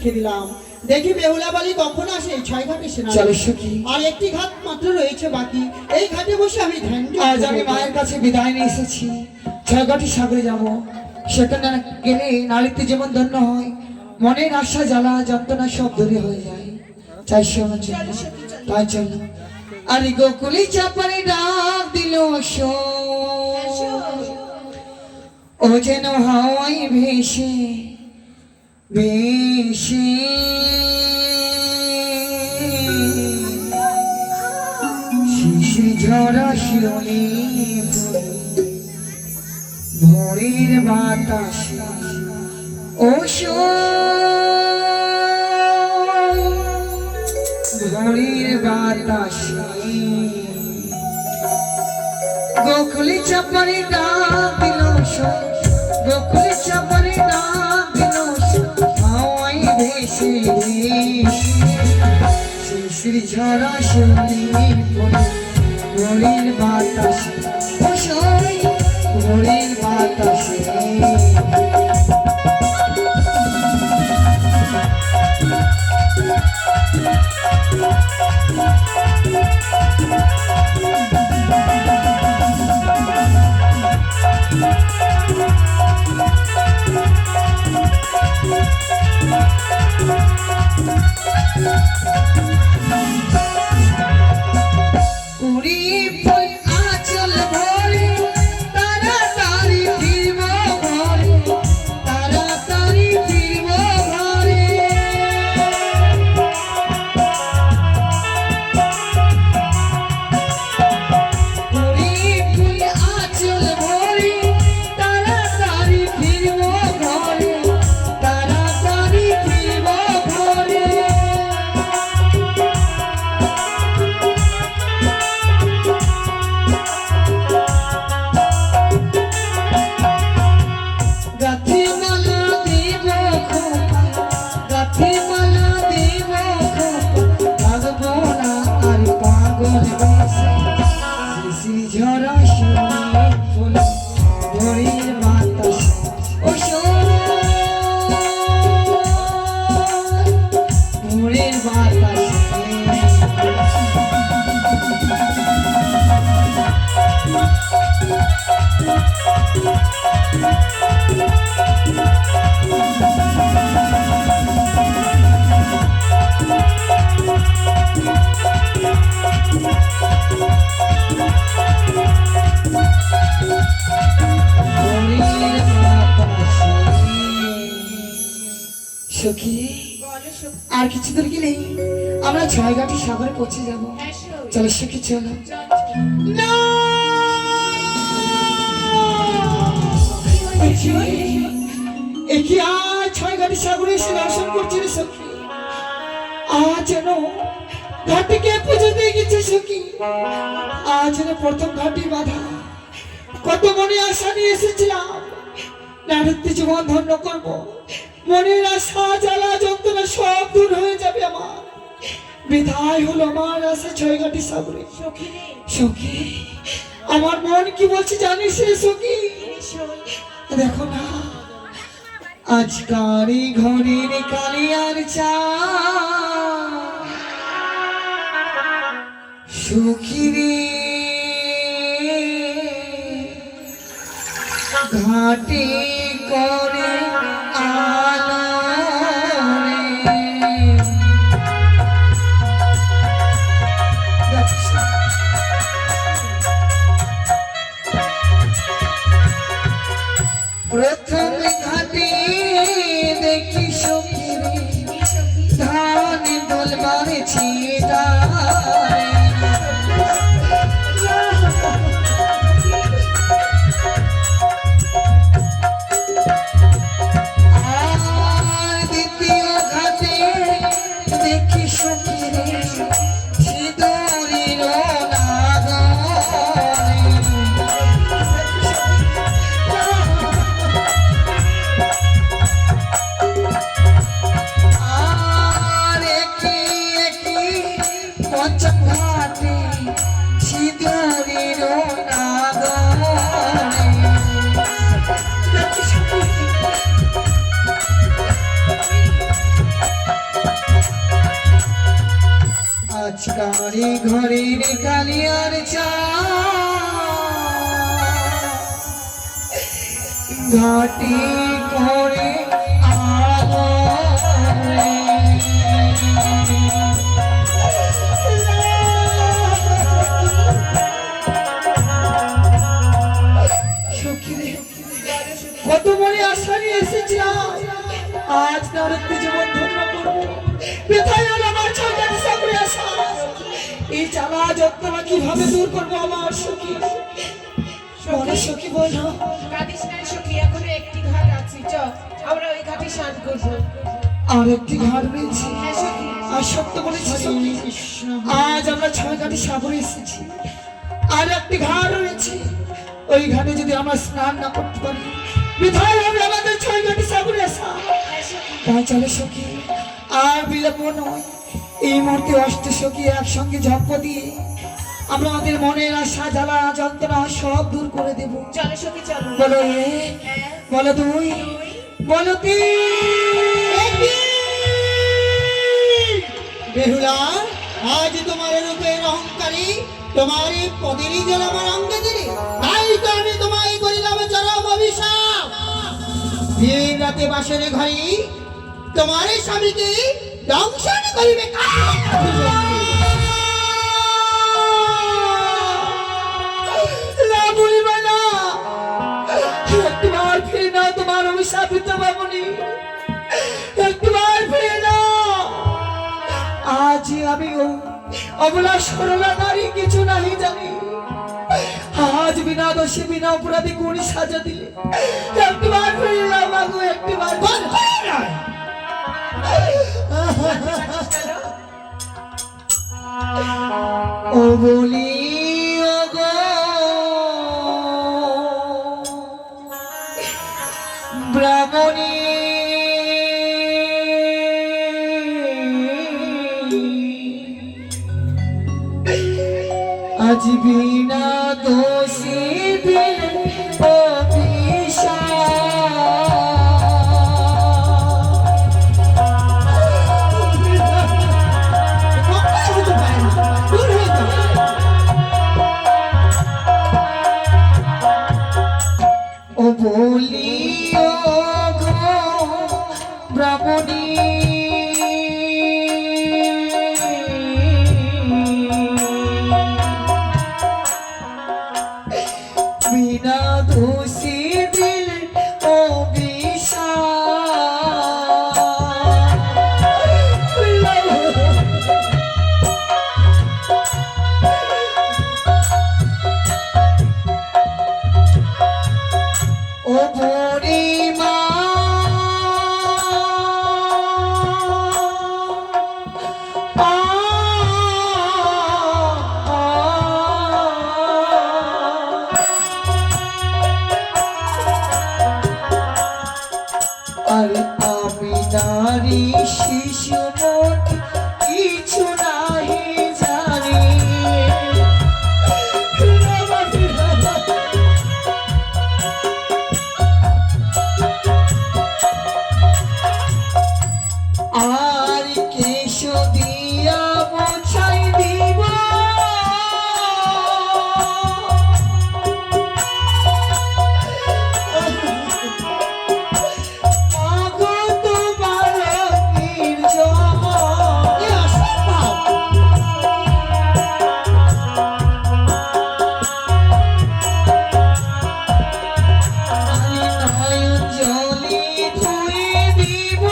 রেখে দিলাম। দেখি বেহুলা বালি কখন আসে এই ছয় ঘাটে সেনা। চলো সখী, আর একটি ঘাট মাত্র রয়েছে বাকি, এই ঘাটে বসে আমি ধ্যান আজ আমি মায়ের কাছে বিদায় নিয়ে এসেছি। ছয়ঘাটি সাগরে যাব, সেখানে গেলে নারীতে যেমন ধন্য হয়, মনের আশা জ্বালা যন্ত্রণা সব দূরে হয়ে যায়। চাই সে আমার জন্য, তাই চলো। আর গোকুলি চাপারে ডাক দিল ও যেন হাওয়াই ভেসে ভেসে শিশি ঝরা শিরোনি ভোরের বাতাসে ও ভোরের বাতাসে গোকুলি চাপারে ডাক দিল গোকুলি চাপারে ডাক দিল হাওয়াই ভেসে শিশির ঝরা শিরোনি ভোরের বাতাসে ও ভোরের বাতাসে আর কিছু দূর গেলেই আমরা ছয়ঘাটি সাগরে পৌঁছে যাব। চলো সখী চলো। একি আজ ছয়ঘাটি সাগরে এসে দর্শন করছি রে সখী। আজ যেন ঘাটিকে পুজো দিয়ে গেছে সখী। আজ যেন প্রথম ঘাটি বাধা। কত মনে আশা নিয়ে এসেছিলাম নারীত্ব জীবন ধন্য করবো, মনের আশা জ্বালা যন্ত্রণা সব দূর হয়ে যাবে আমার। বিদায় হলো আমার আশা ছয়ঘাটি সাগরে। সখী আমার মন কি বলছে জানিস রে সখী? দেখো না আজকার ঘরের কালিয়ার চা সখী রে ঘাটে করে প্রথম ঘাটে দেখি সখী ধান দোল মারেছি আর দ্বিতীয় ঘাটে দেখি সখী সিঁদুরের আর একই গাড়ি ঘরের কালিয়ার চা ঘাটি করে আলো সখীরে কত মনে আশা নিয়ে এসেছিলাম আজ নরক জীবন ধন্য করবো কোথায় হলো আমার ছয়টা সাগরে আসা এই জ্বালা যন্ত্রণা কিভাবে দূর করবো আমার সখী বলো সখী বলো কাঁদিস না সখী, এখনো একটি ঘাট আছে, চল আমরা ওই ঘাটে স্নান করবো। আর একটি ঘাট রয়েছে হ্যাঁ সখী, আর সত্য বলেছি সখী আজ আমরা ছয় ঘাটে সাগরে এসেছি আর একটি ঘাট রয়েছে ওই ঘাটে যদি আমরা স্নান না করতে পারি বিধায় হবে আমাদের ছয় ঘাটে সাগরে আসা তাই চলে সখী আর বিলম্ব নয় এই মুহূর্তে অষ্ট সখী একসঙ্গে ঝম্প দিয়ে আমরা আমাদের মনের আশা জ্বালা যন্ত্রণা সব দূর করে দেব চলো সখী চলো। বলো এ হ্যাঁ, বলো দুই বলো তিন বেহুলা, আজ তোমার রূপের অহংকারী তোমার এই পদেরই জল আমার অঙ্গে দিলে, তাই তো আমি তোমায় করিলাম চরম অভিশাপ। দিন রাতে বাসের ঘরে তোমার এই স্বামীকে দংশন করিবে না বলিবে না একটিবার ফিরে নাও তোমার অভিশাপিত বামুনি একটিবার ফিরে নাও আজ আমি অবলা সরলা নারী কিছু নাহি জানি আজ বিনা দোষে বিনা অপরাধী গুণী সাজা দিলে একটিবার ফিরে নাও মাগো একটিবার ও বলি ও গো ব্রাহ্মণী আজ বিনা দোষী দিল ও বলি ও গো ব্রাহ্মণী বিনা দোষী দিল ও বুড়িমা আরে আমি নারী শিশু মতি কিছু নাহি জানি আর কেশ দিয়া মোছাই দিব আগো তোমার নয়ন জলি ধুয়ে দিব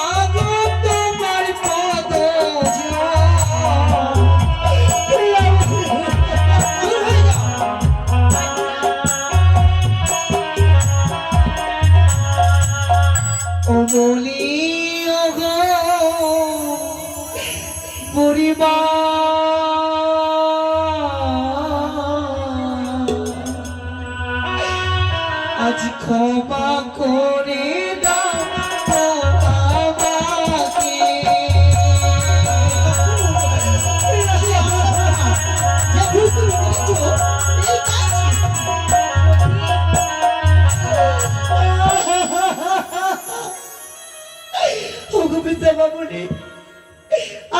আগো তোমার পদ ও বলি ও গো আজ ক্ষমা করে দাও আমাকে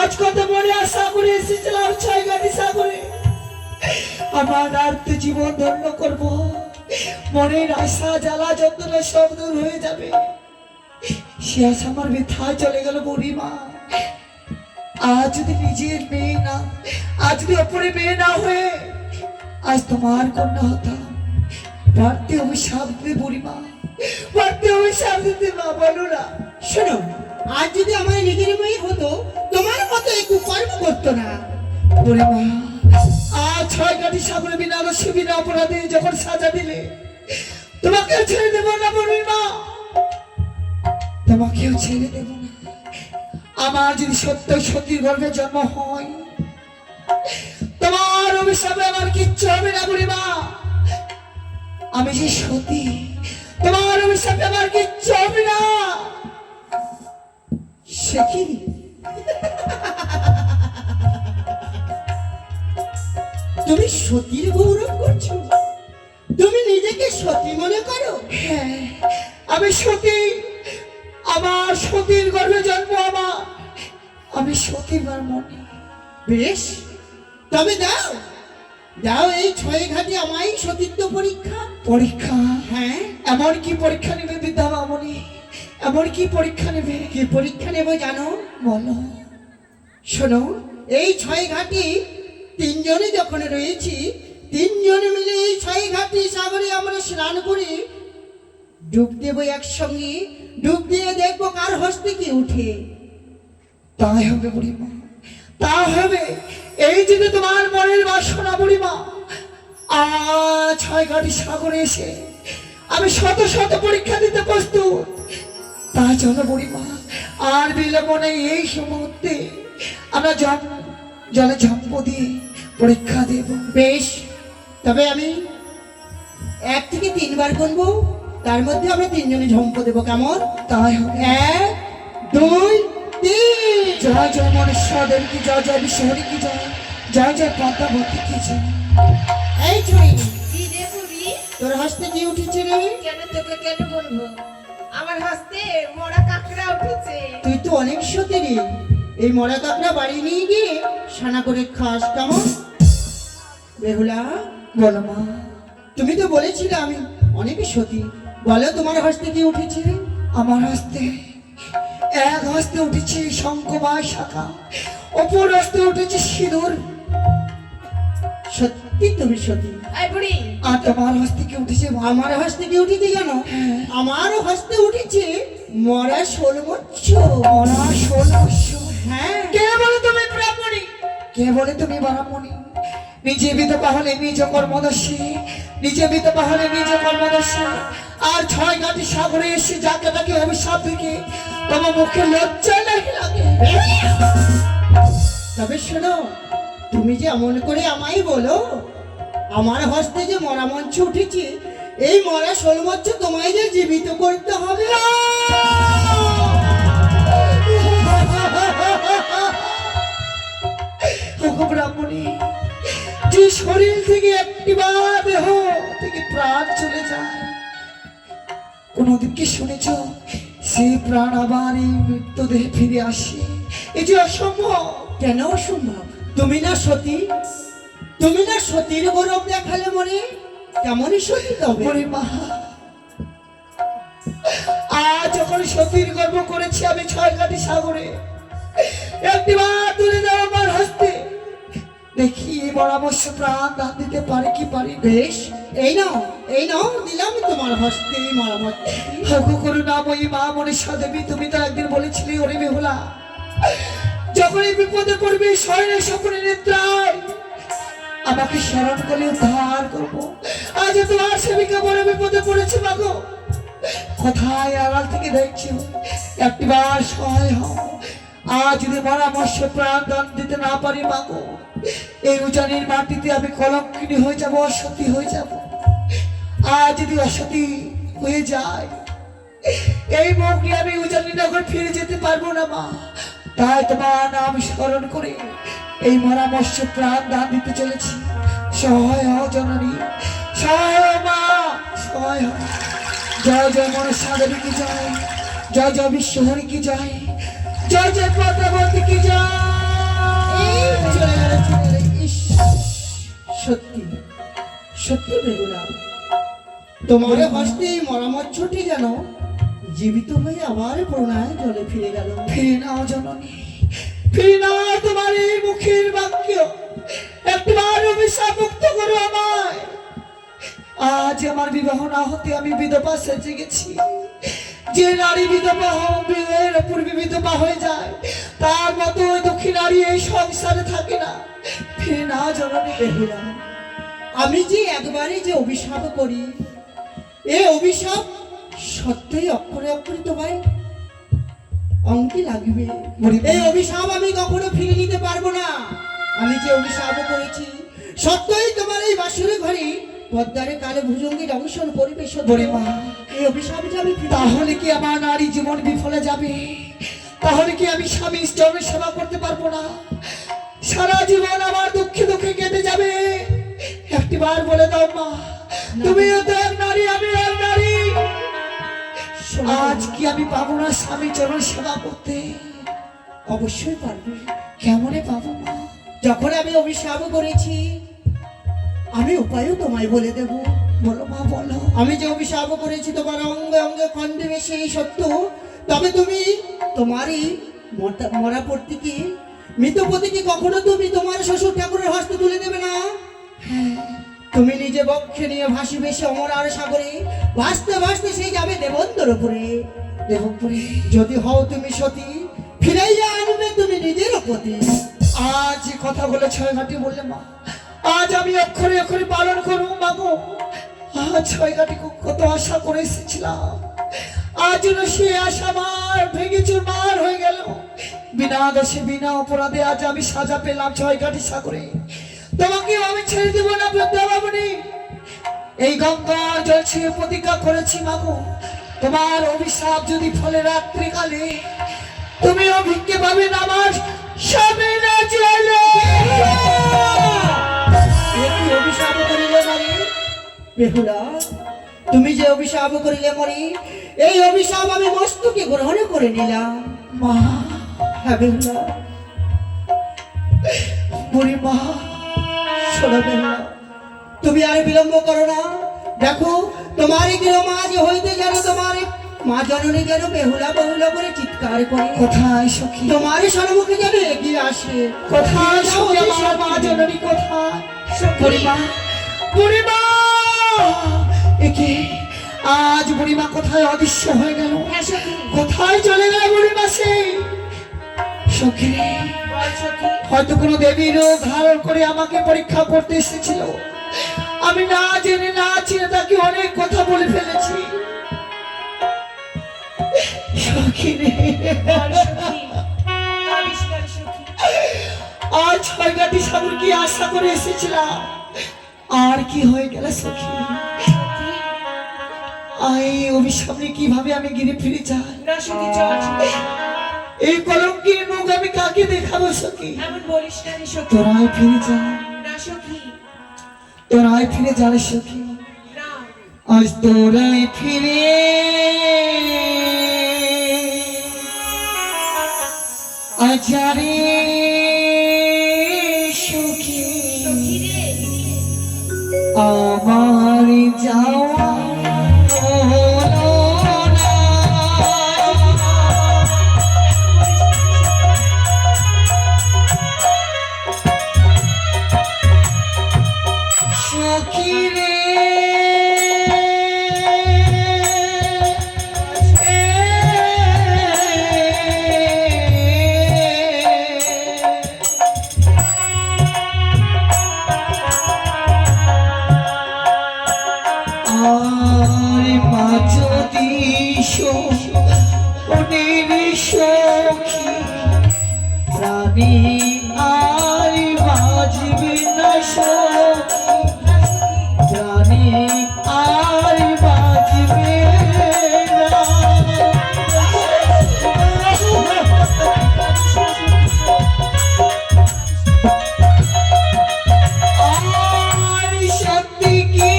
আজ কত মনে আশা করে এসেছিলাম ছয়গাটি সাগরে আমার আর্ত জীবন ধন্য করব, মনের আশা জ্বালা যন্ত্রণা সব দূর হয়ে যাবে। সে আশা আমার বৃথায় চলে গেল বুড়িমা। আজ যদি নিজের মেয়ে না, আজ যদি অপরের মেয়ে না হয়ে আজ তোমার কন্যা হতাম, পারতে অভিশাপ দিতে বুড়িমা, পারতে অভিশাপ দিতে মা, বলো না। শোনো, আজ যদি আমার নিজের মেয়ে হতো তোমার মতো এই কুকর্ম করতো না। বুড়িমা, আজ ছয়গাটি সাগরে বিনা দোষে বিনা অপরাধে যখন সাজা দিলে, তোমাকেও ছেড়ে দেবো না বুড়িমা, তোমাকেও ছেড়ে দেবো না। আমার যদি সত্য সতীর গর্ভে জন্ম হয়, তোমার অভিশাপে আমার কিচ্ছু হবে না বুড়িমা। আমি যে সতী, তোমার অভিশাপে আমার কিচ্ছু হবে না। সে কি? তুমি সতীর গৌরব করছো? তুমি নিজেকে সতী মনে করো? হ্যাঁ, আমি সতী, আমার সতীর গর্ভে জন্ম আমার, আমি সতীবার মনে। বেশ, তবে দাও দাও এই ছয় ঘাটে আমায় সতীত্ব পরীক্ষা। পরীক্ষা? হ্যাঁ। এমন কি পরীক্ষা নেবে বিদ্যা মামনি? এমন কি পরীক্ষা নেবে? কি পরীক্ষা নেব জানো? বলো। শোনো, এই ছয় ঘাটি তিনজনে যখন রয়েছি, তিনজনে মিলে এই ছয় ঘাটি সাগরে আমরা স্নান করি, ডুব দেবো একসঙ্গে। ডুব দিয়ে দেখবো কার হস্তে কি উঠে। তাই হবে বুড়িমা, তা হবে। এই যদি তোমার মনের বাসনা বুড়িমা, আজ ছয়গাটি সাগরে এসে আমি শত শত পরীক্ষা দিতে প্রস্তুত। তা চলো বুড়িমা, আর বিলম্ব নেই। এই মুহূর্তে আমরা জলে ঝম্প দিয়ে পরীক্ষা দেব। বেশ, তবে আমি 1 থেকে 3 বার গুনবো, তার মধ্যে আমরা তিনজনে ঝম্প দেবো, কেমন? তাই হবে। 1, 2, 3। জয় জয় মনুষ্যদের কি জয়, জয় বিশ্বহরি কি জয়, জয় জয় পদ্মাবতী কি জয়। এই ছয়, কি রে বুড়ি? তোর হস্তে কি উঠেছে রে? কেন তোকে কেন বলবো? আমার হস্তে মরা কাঁকড়া উঠেছে। তুই তো অনেক সতী রে। এই মরা কাকড়া বাড়ি নিয়ে গিয়ে সানা করে খাস, কেমন? বেহুলা, বলো মা। তুমি তো বলেছিলে আমি অনেক সতী। বলো তোমার হস্তে কি উঠেছে? আমার হস্তে এক হস্তে উঠেছে শঙ্খময় শাখা, অপর হস্তে উঠেছে সিঁদুর। সত্যি তুমি সতী। এই বুড়ি, আর তোমার হস্তে কি উঠেছে মা? আমার হস্তে কি উঠেছে জানো? হ্যাঁ। আমার হস্তে উঠেছে মরা শোলমৎস্য। মরা ষোলশ। হ্যাঁ। কে বলে তুমি ব্রাহ্মণী? কে বলে তুমি ব্রাহ্মণী? নিজে বিধবা হলে নিজ কর্মদর্শী, নিজে বিধবা হলে নিজ কর্মদর্শী। আর ছয়গাটি সাগরে এসে যাকে তাকে অভিশাপ দিকে তোমার মুখে লজ্জা লাগে লাগে। তবে শোনো, তুমি যে এমন করে আমায় বলো, আমার হস্তে যে মরা মঞ্চ উঠেছে, এই মরা শোলমৎস্য তোমায় যে জীবিত করতে হবে। ওগো ব্রাহ্মণী, যে শরীর থেকে একটিবার দেহ থেকে প্রাণ চলে যায়, কোনদিন কি শুনেছ সেই প্রাণ আবার এই মৃত্যুদেহে ফিরে আসে? এই যে অসম্ভব। কেন অসম্ভব? তুমি না সতী, তুমি না সতীর গৌরব দেখালে মনে, কেমনই সতী তবে। ওরে মা, আজ যখন সতীর গর্ব করেছি আমি ছয়গাটি সাগরে, একটিবার তুলে দাও আমার হস্তে, দেখি এই পরামর্শ প্রাণ দান দিতে পারে কি পারি। বেশ, এই নাও, এই নাও, দিলাম তোমার হস্তে মরা মঞ্চ। হাগু করুণাময়ী মা মনীষা দেবী, তুমি তো একদিন বলেছিলে ওরে বেহুলা, যখন এই বিপদে পড়বে শয়নে স্বপ্নে নেত্রায় আমাকে স্মরণ করে উদ্ধার করবো। আজ তোমার সেবিকা বড় বিপদে পড়েছে মাগো, কোথায় আড়াল থেকে দেখছি, একটিবার সহায় হও। আজ যদি পরামর্শ প্রাণ দান দিতে না পারি মাগো, এই উজানির মাটিতে আমি কলঙ্কিনী হয়ে যাব, অসতী হয়ে যাব। আজ যদি অসতী হয়ে যায়, এই মুখ নিয়ে আমি উজানি নগর ফিরে যেতে পারবো না মা। তাই তোমার নাম স্মরণ করে এই পরামর্শ প্রাণ দান দিতে চলেছি। সহায় হও জননী, সহায় হও মা, সহায় হও। জয় জয় মনসা দেবী কি জয়, জয় জয় বিশ্বহরি কি জয়, জয় জয় পদ্মাবতী কি জয়। বেগুনা, তোমার হস্তে মরা মৎস্যটি যেন জীবিত হয়ে আবার প্রণয় জলে ফিরে গেল। ফিরে নাও জননী, ফিরে নাও তোমার এই মুখের বাক্য, একবার অভিশাপ মুক্ত করো আমায়। আজ আমার বিবাহ না হতে আমি বিধবা সেজে গেছি। যে নারী বিধবা বিয়ের পূর্বে বিধবা হয়ে যায়, তার মতো ওই দুঃখী নারী এই সংসারে থাকে না। ফিরে নাও জননী। বেহুলা, আমি যে একবারে যে অভিশাপ করি, এই অভিশাপ সত্যই অক্ষরে অক্ষরে তোমায় অঙ্কে লাগবে। এই অভিশাপ আমি কখনো ফিরে নিতে পারবো না। আমি যে অভিশাপ করেছি সত্যই তোমার এই বাসুরে ঘরে পদ্মারে কালে ভুজঙ্গি দংশন পরিবেশন বলে মা, এই অভিশাপ যে আমি তাহলে কি আমার নারী জীবন বিফলে যাবে? তাহলে কি আমি স্বামী স্ত্রীর সেবা করতে পারবো না? সারা জীবন আমার দুঃখে দুঃখে কেটে যাবে। একটিবার বলে দাও মা, তুমিও তো এক নারী, আমি এক নারী। আজ কি আমি পাবো না স্বামী চরণ সেবা করতে? অবশ্যই পারবে। কেমনে পাবো মা? যখন আমি অভিশাপ করেছি আমি উপায়ও তোমায় বলে দেব। বলো মা, বলো। আমি যে অভিশাপ করেছি তোমার অঙ্গে অঙ্গে খণ্ডে বেশি এই সত্য, তবে তুমি তোমারই মরা পর্তিকে মৃতপতিকে কখনো তুমি তোমার শ্বশুর ঠাকুরের হস্তে তুলে দেবে না। তুমি নিজে বক্ষে নিয়ে ভাসি বেশি অমরার সাগরে, ভাসতে ভাসতে সেই যাবে দেবন্দর উপরে। দেবপুরে যদি হও তুমি সতী, ফিরাইয়া আনবে তুমি নিজের পতি। আজ কথা বলে ছয় ঘাটি বললে মা, আজ আমি অক্ষরে অক্ষরে পালন করবো মাগো। আজ ছয় ঘাটি কত আশা করে এসেছিলাম, আজ যেন সে আশা মার ভেঙে চুরমার হয়ে গেল। বিনা দোষে বিনা অপরাধে আজ আমি সাজা পেলাম ছয় ঘাটি সাগরে। তোমাকে আমি ছেড়ে দেবো না বৃন্দাবনী। এই গঙ্গার জল ছেড়ে প্রতিজ্ঞা করেছি মাগো, তোমার অভিশাপ যদি ফলে রাত্রিকালে তুমিও ভিক্ষে পাবে না আমার স্বামী না চলে। কি অভিশাপ করিলে মরি বেহুলা, তুমি যে অভিশাপ করিলে মরি, এই অভিশাপ আমি মস্তকে গ্রহণ করে নিলাম। মা, হ্যাঁ বেহুলা, বুড়ি মা, শোনো বেহুলা, তুমি আর বিলম্ব করো না। দেখো তোমার গৃহমাজ হইতে যেন তোমার মা জননী যেন বেহুলা বেহুলা করে চিৎকার করে কোথায় সখী? তোমার সম্মুখে যেন এগিয়ে আসে। কোথায় সখী? আমার মা জননী কোথায়? বুড়ি মা, বুড়ি মা, একে আজ বুড়ি মা কোথায় অদৃশ্য হয়ে গেল? হ্যাঁ সখী, কোথায় চলে গেল বুড়ি মা সে? সখী, বল সখী। হয়তো কোনো দেবীর রূপ ধারণ করে আমাকে পরীক্ষা করতে এসেছিল। আমি না জেনে না চিনে তাকে অনেক কথা বলে ফেলেছি। সখী রে, বল সখী, কাঁদিস না রে সখী। আজ ছয় ঘাটি সাগর কি আশা করে এসেছিলাম, আর কি হয়ে গেল সখী? সখী, আই অভিশাপ নিয়ে কিভাবে আমি গিরে ফিরে যাই? না সখী, চল সখী। এই কলঙ্কির মুখ আমি কাকে দেখাবো সখী? এমন বলিস না রে সখী। তোরাই ফিরে যা, না সখী, তোরাই ফিরে যা রে সখী। না। আজ তোরাই ফিরে আজারে সখী, সখী রে, আমার যাওয়া হলো না। সখী রে, আর মা যদি শোনের সখী প্রাণী আর বাজবে না সখী, প্রাণী আর বাজবে না। আর সত্যি কি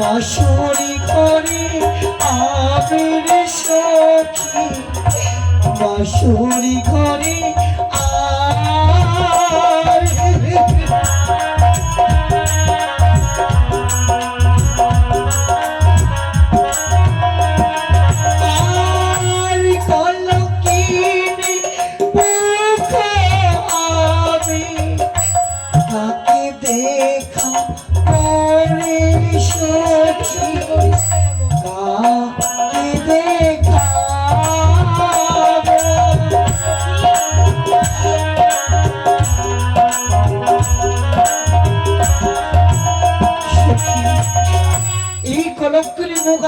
বাসরি ঘরে আবির সখী, বাসরি ঘরে আর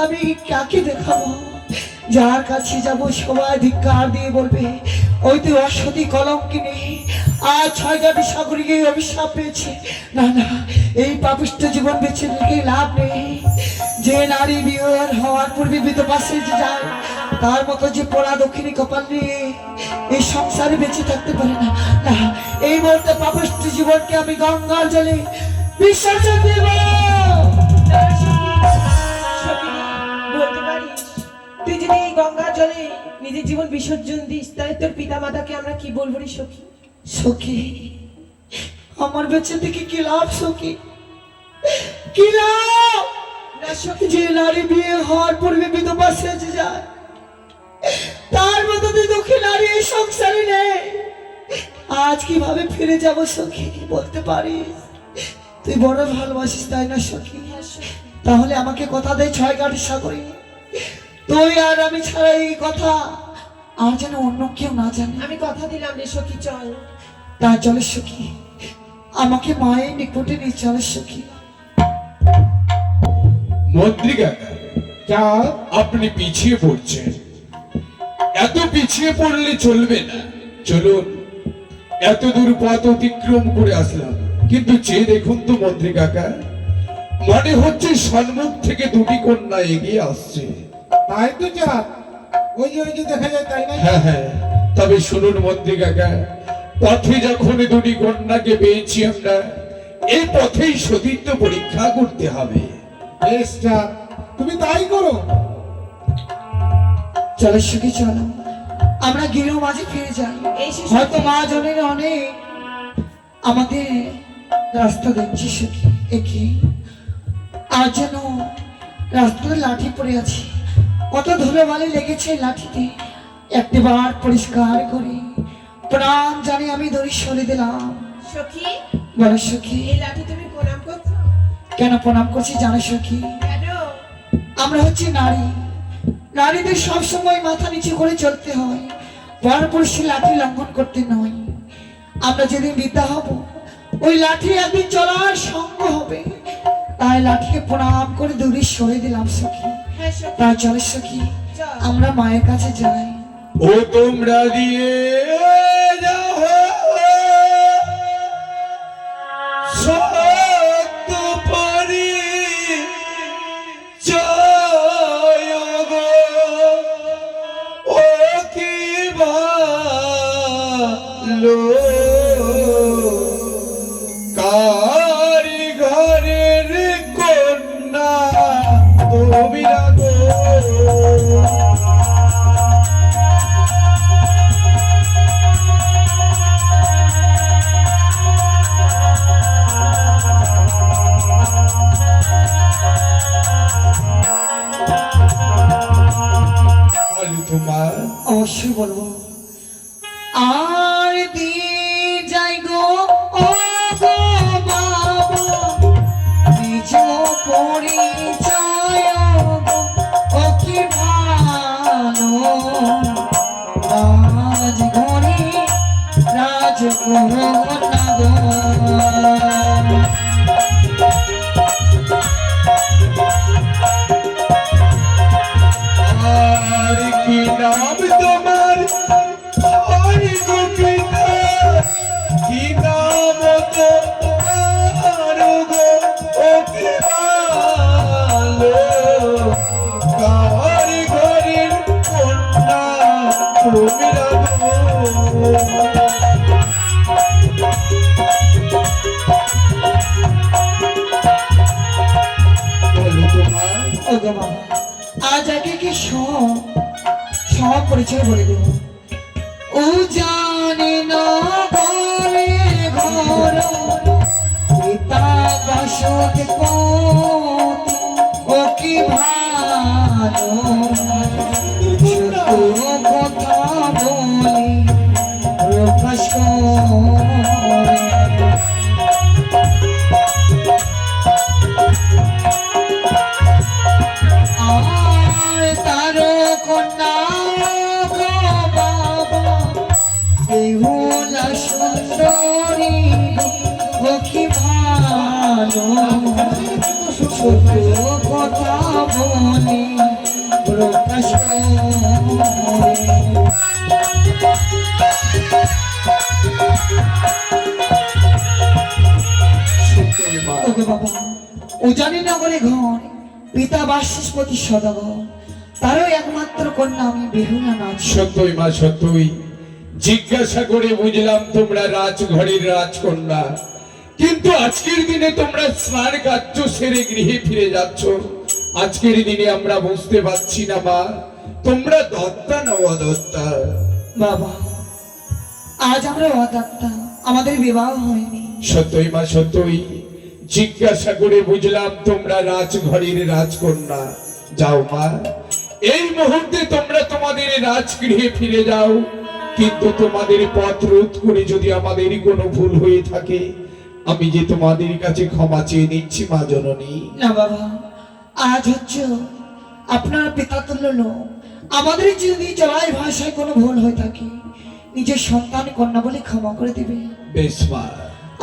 আমি কাকে দেখাবো? যার কাছে যাব সবাই ধিক্কার দিয়ে বলবে ওই তো অসতী কলঙ্কিনী, আজ 6 ঘাটি সাগরীকে অভিশাপ পেয়েছে। না না, এই পাপিষ্ঠ জীবন বেছে রেখে লাভ নেই। যে নারী বিয়ে হওয়ার পূর্বে বিধবা সেজে যায়, তার মতো যে পোড়া দক্ষিণী কপাল নিয়ে এই সংসারে বেঁচে থাকতে পারে না। না, এই মুহূর্তে পাপিষ্ঠ জীবনকে আমি গঙ্গার জলে বিসর্জন দেব। বলতে পারিস তুই যদি এই গঙ্গা জলে নিজের জীবন বিসর্জন দিস, তাহলে তোর পিতা মাতাকে আমরা কি বলবো রে সখী? সখী, আমার বেঁচে থেকে কি লাভ সখী? কি লাভ? না সখী, যে নারী বিয়ে হওয়ার পূর্বে বিধবা সেজে যায়, তার মতো তুই দুঃখী নারী এই সংসারে নেই। আজ কিভাবে ফিরে যাব সখী বলতে পারিস? তুই বড় ভালোবাসিস তাই না সখী? তাহলে আমাকে কথা দে 6 ঘাটি সাগরে তুই আর আমি ছাড়া এই কথা আর যেন অন্য কেউ না জানে। আমি কথা দিলাম রে সখী, চল। তা চলে সখী, আমাকে মায়ের নিকটে নিয়ে চলে সখী। মন্ত্রী কাকা, যা আপনি পিছিয়ে পড়ছেন। এত পিছিয়ে পড়লে চলবে না। চলুন, এত দূর পথ অতিক্রম করে আসলাম, কিন্তু চেয়ে দেখুন তো মন্ত্রী কাকা, মনে হচ্ছে সম্মুখ থেকে দুটি কন্যা এগিয়ে আসছে। তাই তো চাঁদ, ওই যে দেখা যায় তাই না? হ্যাঁ হ্যাঁ, তবে শুনুন মন্ত্রী কাকা, পথে যখন দুটি কন্যাকে পেয়েছি আমরা, এই পথেই সতীত্ব পরীক্ষা করতে হবে। বেশ চাঁদ, তুমি তাই করো। চলো সখী চলো, আমরা গৃহ মাঝে ফিরে যাই। এই সে হয়তো সখী। মা জনের অনেক আমাদের রাস্তা দেখছি সখী। একে আর যেন রাস্তাতে লাঠি পড়ে আছে, কত ধুলোবালি লেগেছে লাঠিতে। একটিবার পরিষ্কার করে প্রণাম জানি আমি দড়ি সরে দিলাম। সখী, বলো সখী, এই লাঠি তুমি প্রণাম করছো কেন প্রণাম করছি জানো সখী? কেন? আমরা হচ্ছে নারী, নারীদের সবসময় মাথা নিচু করে চলতে হয়, পরপুরুষের লাঠি লঙ্ঘন করতে নয়। আমরা যেদিন বিদ্যা হব, ওই লাঠি একদিন চলার সঙ্গ হবে, তাই লাঠিকে প্রণাম করে দূরে সরে দিলাম সখী। হ্যাঁ সখী, তাই চলে সখী, চল। আমরা মায়ের কাছে যাই। ও তোমরা দিয়ে যাও সত্য পরি জয় গো, ও কি ভালো কারিগরের কন্যা তোমরা গো। তোমার অবশ্যই বলবো। আর দিয়ে যাই গো ও গো বাবা, নিজ পরিচয় গো, ও কি ভালো রাজ ঘরে রাজ করো না গো। আর কি নাম তোমার? হরি গোপিতা, কি নাম তোমার গো, ও কি ভালো কারিগরের কন্যা তোমরা গো। বলো তোমার। ও গো বাবা, আজ আগে কি সব পরিচয় বলে দেব। ও জানে না ঘরে ঘর পিতা বসত পতি, ও কি ভালো সত্য কথা বলি প্রকাশ করে। আর তার কন্যা গো বাবা, বেহুলা সুন্দরী, ও কি ভালো সত্য কথা বলি উজানি নগরে ঘর, পিতা বাসস্পতি সদাগর, তারও একমাত্র কন্যা আমি বেহুলা নাচ। সত্যই মা সত্যই, জিজ্ঞাসা করে বুঝলাম তোমরা রাজঘরের রাজকন্যা, কিন্তু আজকের দিনে তোমরা স্নান কার্য সেরে গৃহে ফিরে যাচ্ছ। আজকের দিনে আমরা বুঝতে পারছি না মা, তোমরা দত্তা না অদত্তা। বাবা, আজ আমরা অদাত্তা, আমাদের বিবাহ হয়নি। সত্যই মা সত্যই, জিজ্ঞাসা করে বুঝলাম তোমরা রাজঘরের রাজকন্যা। যাও মা, এই মুহূর্তে তোমরা তোমাদের রাজগৃহে ফিরে যাও, কিন্তু তোমাদের পথ রোধ করে যদি আমাদের কোনো ভুল হয়ে থাকে, আমি যে তোমাদের কাছে ক্ষমা চেয়ে নিচ্ছি মা জননী। না বাবা, আজ হচ্ছে আপনার পিতা তুল্য লোক, আমাদের যদি চলায় ভাষায় কোনো ভুল হয়ে থাকে, নিজের সন্তান কন্যা বলে ক্ষমা করে দেবে। বেশ মা,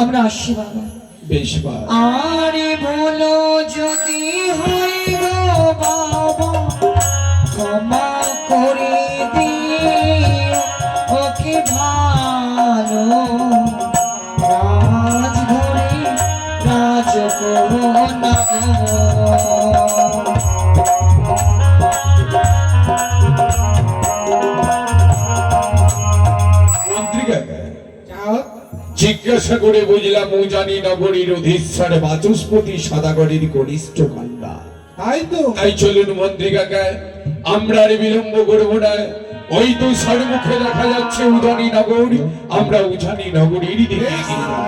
আমরা আসছি বাবা। বেশ মা। আরে বলো যদি হয় গো বাবা, ক্ষমা করে দিও ওকে ভালো, রাজঘরে রাজকন্যা মন্ত্রী কাকা, জিজ্ঞাসা করে বুঝলাম উজানি নগরীর অধীশ্বর বাচস্পতি সদাগরের কনিষ্ঠ কন্যা। তাই তো। তাই চলুন মন্ত্রী কাকা, আমরা আর বিলম্ব করবো না। ওই তো সর্বমুখে দেখা যাচ্ছে উজানি নগর, আমরা উজানি নগরীর দিকে এগিয়ে যাবো।